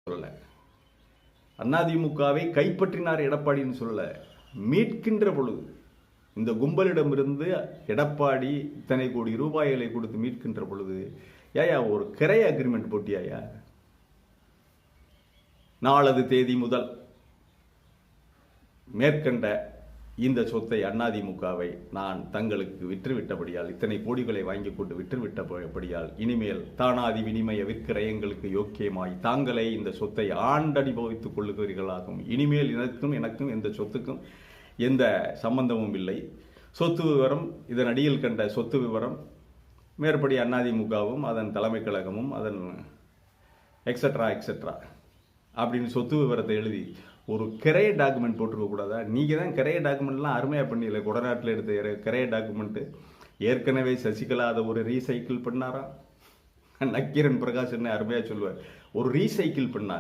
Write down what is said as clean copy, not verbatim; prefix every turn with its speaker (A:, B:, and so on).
A: சொல்லல. அதிமுகவை கைப்பற்றினார் எடப்பாடின்னு சொல்லல. மீட்கின்ற பொழுது இந்த கும்பலிடமிருந்து எடப்பாடி இத்தனை கோடி ரூபாய்களை கொடுத்து மீட்கின்ற பொழுது ஏயா ஒரு கிரை அக்ரிமெண்ட் போட்டியாயா? நாளது தேதி முதல் மேற்கண்ட இந்த சொத்தை அதிமுகவை நான் தங்களுக்கு விற்றுவிட்டபடியால், இத்தனை கோடிகளை வாங்கி கொண்டு விற்றுவிட்டபடியால், இனிமேல் தானாதி வினிமய விற்கிரயங்களுக்கு யோக்கியமாய் தாங்களே இந்த சொத்தை ஆண்டனுபவித்துக் கொள்ளுகிறீர்களாகும். இனிமேல் எனக்கும் எந்த சொத்துக்கும் எந்த சம்பந்தமும் இல்லை. சொத்து விவரம், இதன் அடியில் கண்ட சொத்து விவரம், மேற்படி அதிமுகவும் அதன் தலைமை கழகமும் அதன் எக்ஸெட்ரா அப்படின்னு சொத்து விவரத்தை எழுதி ஒரு கிரைய டாக்குமெண்ட் போட்டுருக்க கூடாதா? நீங்கள் தான் கிரைய டாக்குமெண்ட்லாம் அருமையாக பண்ணிடல. கொடநாட்டில் எடுத்த கிரைய டாக்குமெண்ட்டு ஏற்கனவே சசிகலா அதை ஒரு ரீசைக்கிள் பண்ணாராம். நக்கீரன் பிரகாஷ் என்ன அருமையாக சொல்லுவார், ஒரு ரீசைக்கிள் பண்ணாங்க.